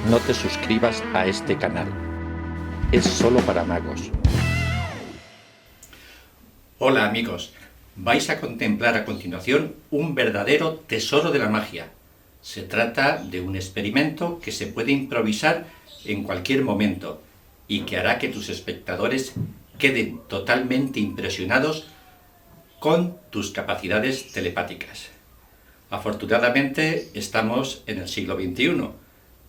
no te suscribas a este canal. Es solo para magos. Hola amigos, vais a contemplar a continuación un verdadero tesoro de la magia. Se trata de un experimento que se puede improvisar en cualquier momento y que hará que tus espectadores queden totalmente impresionados con tus capacidades telepáticas. Afortunadamente estamos en el siglo XXI,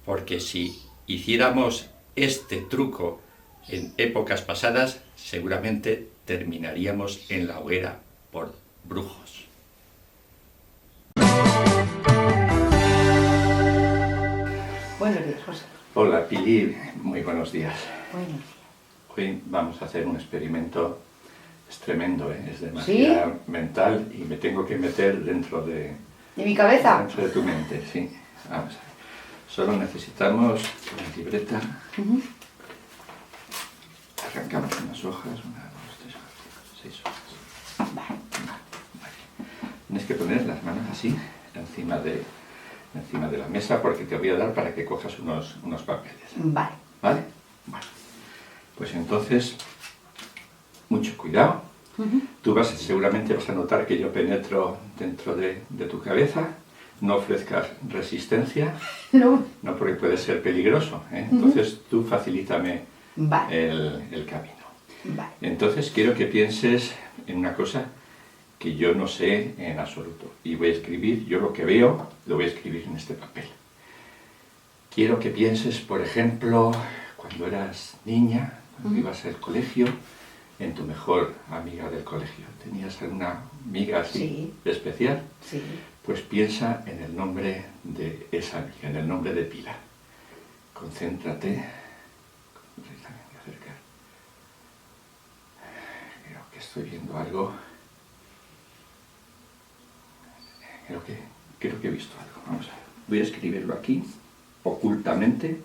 porque si hiciéramos este truco en épocas pasadas, seguramente terminaríamos en la hoguera por brujos. Buenos días, José. Hola Pili, muy buenos días. Buenos días. Hoy vamos a hacer un experimento, es tremendo, es de magia ¿Sí? mental y me tengo que meter dentro de ¿De mi cabeza? dentro de tu mente, sí. Vamos a ver. Solo necesitamos una libreta. Arrancamos unas hojas, 1, 2, 3, 4, 5, 6 hojas. Vale. Tienes que poner las manos así, encima de la mesa, porque te voy a dar para que cojas unos papeles. Vale. ¿Vale? Bueno. Pues entonces, mucho cuidado. Tú seguramente vas a notar que yo penetro dentro de tu cabeza. No ofrezcas resistencia, No. no, porque puede ser peligroso, ¿eh? Entonces tú facilítame Vale. el camino. Vale. Entonces quiero que pienses en una cosa que yo no sé en absoluto. Y voy a escribir, yo lo que veo, lo voy a escribir en este papel. Quiero que pienses, por ejemplo, cuando eras niña, cuando ibas al colegio, en tu mejor amiga del colegio. ¿Tenías alguna amiga así especial? Sí. Pues piensa en el nombre de esa amiga, en el nombre de Pilar. Concéntrate. Déjame acercar. Creo que estoy viendo algo. Creo que he visto algo. Vamos a ver. Voy a escribirlo aquí, ocultamente.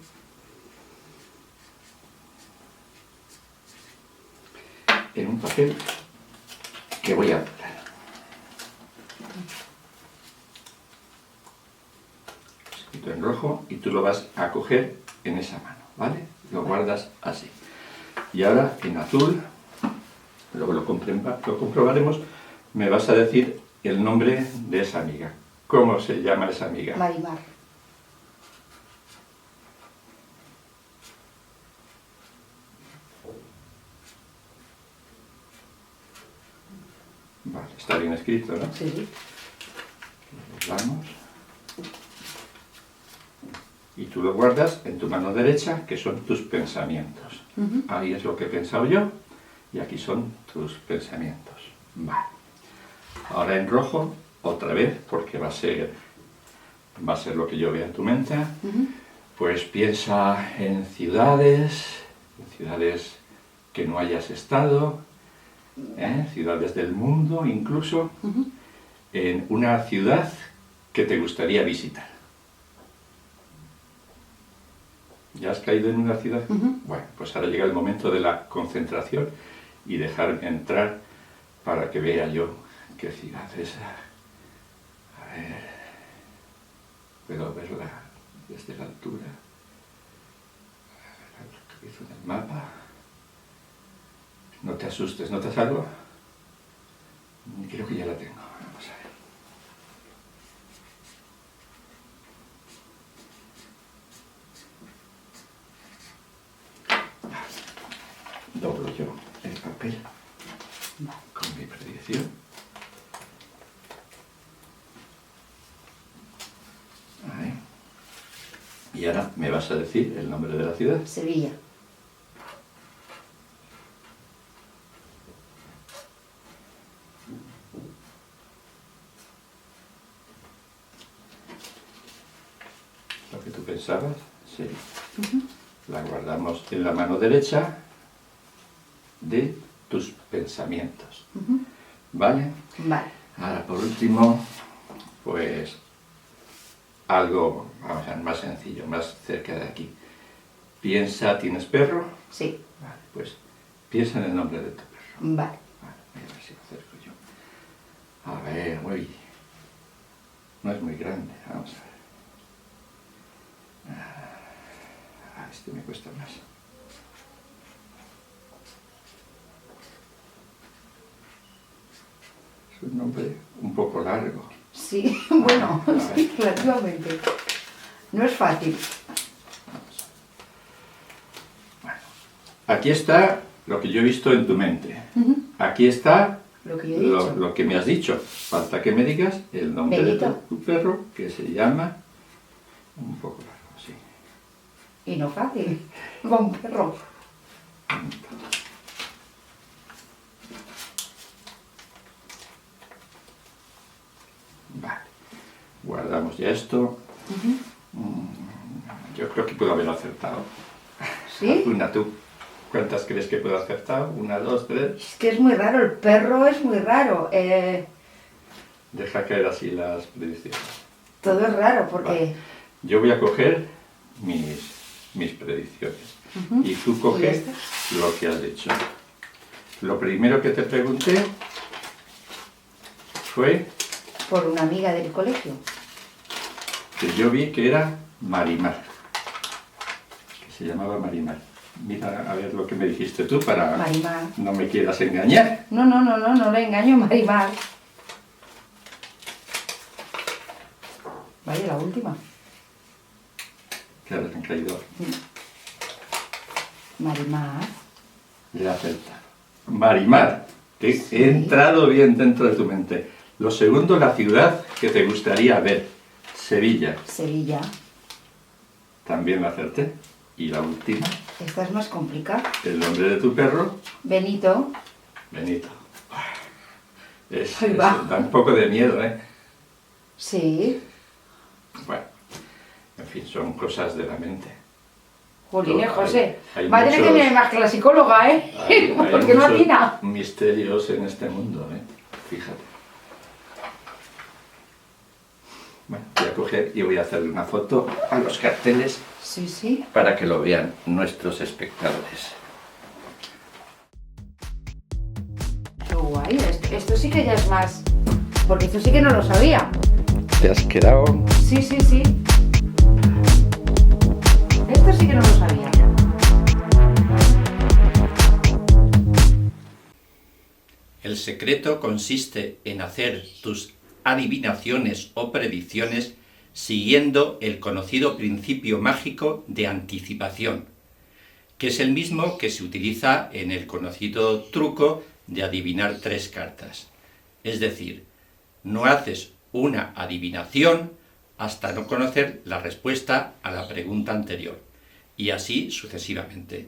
En un papel que voy a doblar. Escrito en rojo y tú lo vas a coger en esa mano, ¿vale? Lo guardas así. Y ahora en azul, luego lo comprobaremos, me vas a decir el nombre de esa amiga. ¿Cómo se llama esa amiga? Marimar. Vale, está bien escrito, ¿no? Sí. Lo doblamos. Y tú lo guardas en tu mano derecha, que son tus pensamientos. Ahí es lo que he pensado yo, y aquí son tus pensamientos. Vale. Ahora en rojo, otra vez, porque va a ser lo que yo vea en tu mente. Pues piensa en ciudades que no hayas estado, ciudades del mundo incluso, en una ciudad que te gustaría visitar. ¿Ya has caído en una ciudad? Bueno, pues ahora llega el momento de la concentración y dejarme entrar para que vea yo qué ciudad es. A ver, puedo verla desde la altura. La localizo en el mapa. No te asustes, ¿notas algo? Creo que ya la tengo. Vamos a ver. Doblo yo el papel con mi predicción. Ahí. Y ahora me vas a decir el nombre de la ciudad. Sevilla. Lo que tú pensabas, sí. La guardamos en la mano derecha de tus pensamientos. ¿Vale? Vale. Ahora, por último, pues algo, vamos a ver, más sencillo, más cerca de aquí. Piensa, ¿tienes perro? Sí. Vale, pues piensa en el nombre de tu perro. Vale. Vale, voy a ver si lo acerco yo. A ver, uy. No es muy grande, vamos a ver. este me cuesta más. Es un nombre un poco largo. Sí, bueno, sí, relativamente. No es fácil. Bueno, aquí está lo que yo he visto en tu mente. Aquí está Lo que yo he dicho. lo que me has dicho. Falta que me digas el nombre Benito. de tu perro, que se llama... Un poco largo, sí. Y no fácil. Va un perro. Vale. Guardamos ya esto. Yo creo que puedo haber acertado. ¿Sí? Una tú. ¿Cuántas crees que puedo acertar? Una, dos, tres. Es que es muy raro, el perro es muy raro. Deja caer así las predicciones. Todo es raro porque... Vale. Yo voy a coger mis predicciones. Y tú Ya coges está. lo que has dicho. Lo primero que te pregunté fue Por una amiga del colegio. que yo vi que era Marimar. Que se llamaba Marimar. Mira a ver lo que me dijiste tú para Marimar. no me quieras engañar. No le engaño, Marimar. Vaya, la última. Claro, han caído. Marimar. La acerta. Marimar. He entrado bien dentro de tu mente. Lo segundo, la ciudad que te gustaría ver. Sevilla. Sevilla. También la acerté. Y la última, Esta es más complicada. el nombre de tu perro, Benito. Benito. Ahí va. Da un poco de miedo, ¿eh? Sí. Bueno, en fin, son cosas de la mente. Jolines, Hay- José. hay Va a tener que muchos- venir más que la psicóloga, ¿eh? Hay Porque no muchos atina. misterios en este mundo, ¿eh? Fíjate. Bueno, voy a coger y voy a hacerle una foto a los carteles Sí, sí. para que lo vean nuestros espectadores. Qué guay. Esto sí que ya es más... Porque esto sí que no lo sabía. ¿Te has quedado? Sí, sí, sí. Esto sí que no lo sabía. El secreto consiste en hacer tus adivinaciones o predicciones siguiendo el conocido principio mágico de anticipación, que es el mismo que se utiliza en el conocido truco de adivinar 3 cartas. Es decir, no haces una adivinación hasta no conocer la respuesta a la pregunta anterior, y así sucesivamente.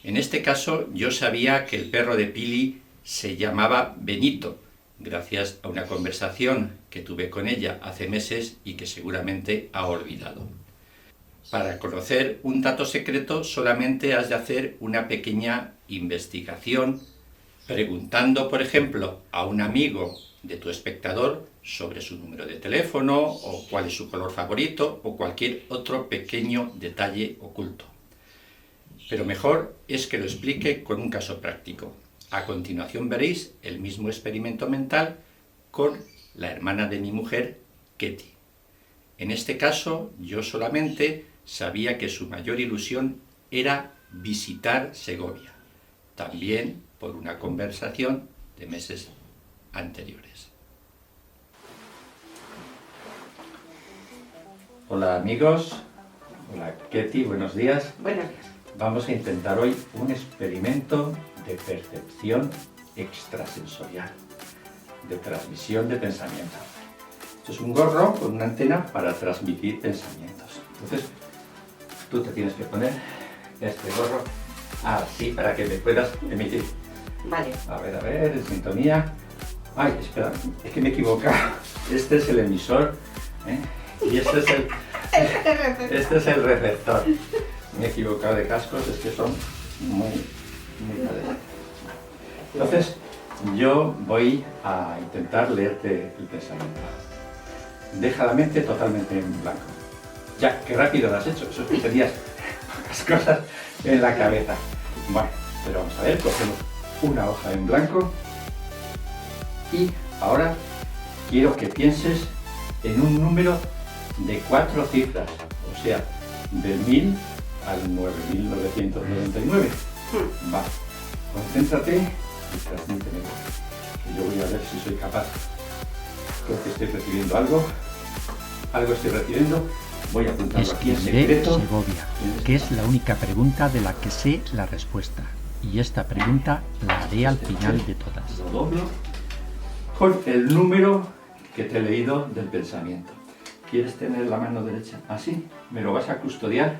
En este caso, yo sabía que el perro de Pili se llamaba Benito, gracias a una conversación que tuve con ella hace meses y que seguramente ha olvidado. Para conocer un dato secreto solamente has de hacer una pequeña investigación, preguntando, por ejemplo, a un amigo de tu espectador sobre su número de teléfono o cuál es su color favorito o cualquier otro pequeño detalle oculto. Pero mejor es que lo explique con un caso práctico. A continuación veréis el mismo experimento mental con la hermana de mi mujer, Ketty. En este caso, yo solamente sabía que su mayor ilusión era visitar Segovia, también por una conversación de meses anteriores. Hola amigos, hola Ketty, buenos días. Buenos días. Vamos a intentar hoy un experimento de percepción extrasensorial, de transmisión de pensamientos. Esto es un gorro con una antena para transmitir pensamientos. Entonces, tú te tienes que poner este gorro así para que me puedas emitir. Vale. A ver, en sintonía. Ay, espera, es que me he equivocado. Este es el emisor, ¿eh? Y este es el receptor. Me he equivocado de cascos, es que son muy padres. Entonces, yo voy a intentar leerte el pensamiento. Deja la mente totalmente en blanco. Ya, qué rápido lo has hecho, eso es que tenías pocas cosas en la cabeza. Bueno, pero vamos a ver, cogemos una hoja en blanco y ahora quiero que pienses en un número de 4 cifras, o sea, del 1000 al 9.999. Va, concéntrate y transmíteme, que yo voy a ver si soy capaz. Creo que estoy recibiendo algo estoy recibiendo. Voy a apuntarlo aquí en Escribiré secreto. Segovia, que es la única pregunta de la que sé la respuesta. Y esta pregunta la haré al final de todas. Lo doblo con el número que te he leído del pensamiento. ¿Quieres tener la mano derecha así? ¿Me lo vas a custodiar?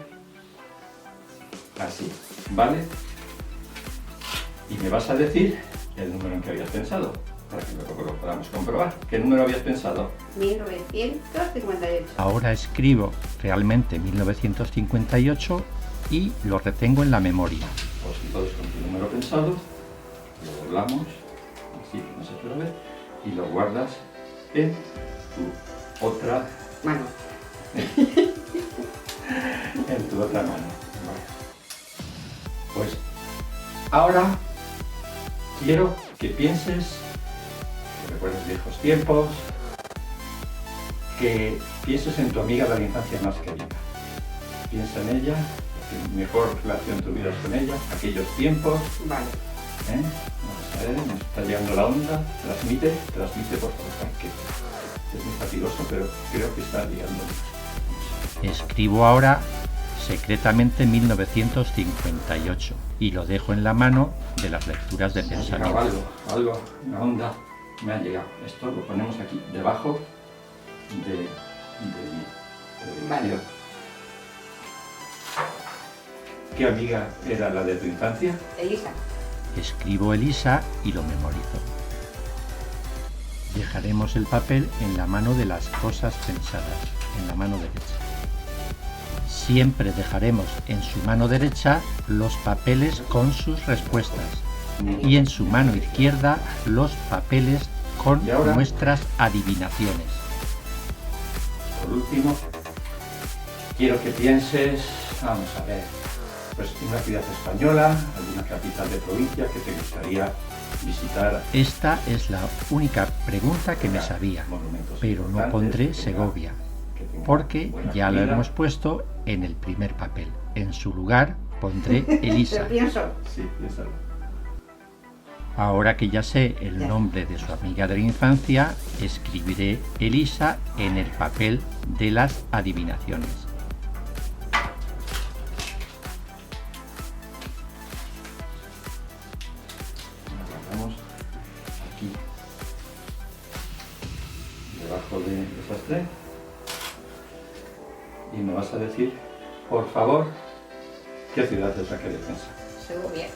Así, ¿vale? Y me vas a decir el número en que habías pensado, para que luego lo podamos comprobar. ¿Qué número habías pensado? 1958. Ahora escribo realmente 1958 y lo retengo en la memoria. Pues entonces con tu número pensado, lo doblamos, así que no se puede ver, y lo guardas en tu otra Mano. en tu otra mano. Vale. Pues ahora quiero que pienses, que recuerdes viejos tiempos, que pienses en tu amiga de la infancia más querida. Piensa en ella, que mejor relación tuvieras con ella, aquellos tiempos. Vale. Vamos a ver, me está llegando la onda. Transmite por favor, que es muy fatigoso, pero creo que está llegando. Escribo ahora secretamente 1958 y lo dejo en la mano de las lecturas de Me ha llegado pensamiento. algo, una onda me ha llegado. Esto lo ponemos aquí, debajo de mi Vale. televisión. ¿Qué amiga era la de tu infancia? Elisa. Escribo Elisa y lo memorizo. Dejaremos el papel en la mano de las cosas pensadas, en la mano derecha. Siempre dejaremos en su mano derecha los papeles con sus respuestas y en su mano izquierda los papeles con ¿Y ahora? nuestras adivinaciones. Por último, quiero que pienses, vamos a ver, pues en una ciudad española, alguna capital de provincia que te gustaría visitar. Esta es la única pregunta que me sabía, Monumentos pero no importantes, pondré que tenga- Segovia, que tenga porque buena ya lo comida. hemos puesto en el primer papel. En su lugar pondré Elisa. Lo pienso. Sí, piénsalo. Ahora que ya sé el nombre de su amiga de la infancia, escribiré Elisa en el papel de las adivinaciones. Nos guardamos aquí, debajo de esas tres. Y me vas a decir, por favor, qué ciudad es la que piensas. Segovia.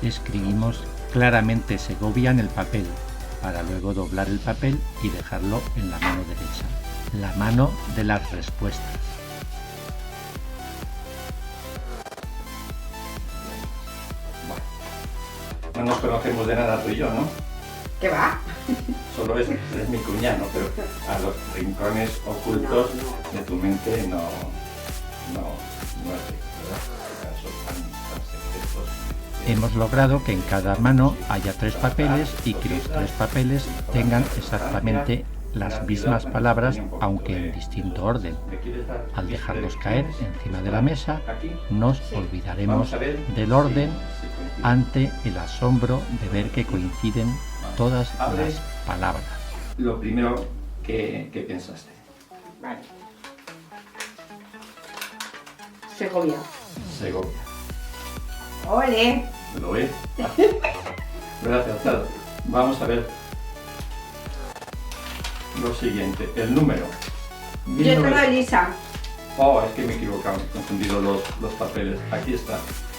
Escribimos claramente Segovia en el papel, para luego doblar el papel y dejarlo en la mano derecha, la mano de las respuestas. No nos conocemos de nada tú y yo, ¿no? ¿Qué va? Solo es mi cuñado, pero a los rincones ocultos No, de tu mente no es, ¿verdad? Esos tan secretos. Hemos logrado que en cada mano haya tres papeles y que los tres papeles tengan exactamente las mismas palabras, aunque en distinto orden. Al dejarlos caer encima de la mesa, nos olvidaremos del orden ante el asombro de ver que coinciden todas las palabras. Lo primero que pensaste. Vale. Segovia. Segovia. ¡Ole! ¿Lo ves? Lo he acertado. Vamos a ver lo siguiente. El número. Yo tengo 1900. Elisa. Oh, es que me he equivocado. He confundido los papeles. Aquí está.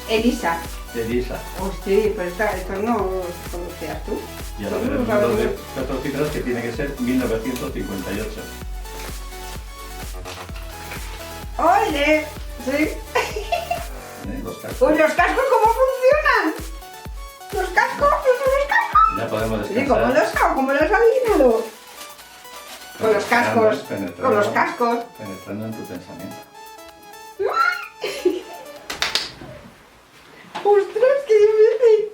Elisa. Elisa. Hostia, pero esto no lo conocías tú. Y ahora el número de 4 cifras que tiene que ser 1958. ¡Ole! Sí. Los cascos. Pues los cascos, ¿cómo funcionan? Los cascos, ¿qué son los cascos? Ya podemos Sí, descansar. ¿cómo los has adivinado? Con los cascos. Penetrando- Con los cascos. Penetrando en tu pensamiento. ¡Ostras, qué difícil!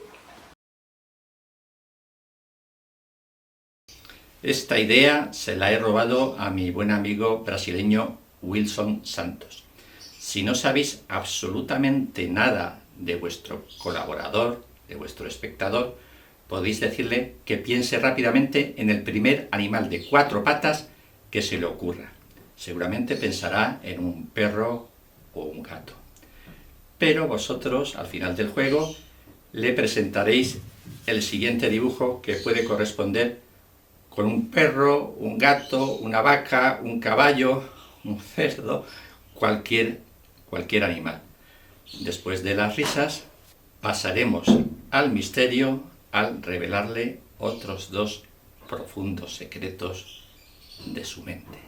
Esta idea se la he robado a mi buen amigo brasileño Wilson Santos. Si no sabéis absolutamente nada de vuestro colaborador, de vuestro espectador, podéis decirle que piense rápidamente en el primer animal de 4 patas que se le ocurra. Seguramente pensará en un perro o un gato. Pero vosotros, al final del juego, le presentaréis el siguiente dibujo que puede corresponder con un perro, un gato, una vaca, un caballo, un cerdo, cualquier animal. Después de las risas, pasaremos al misterio al revelarle otros 2 profundos secretos de su mente.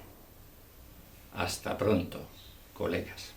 Hasta pronto, colegas.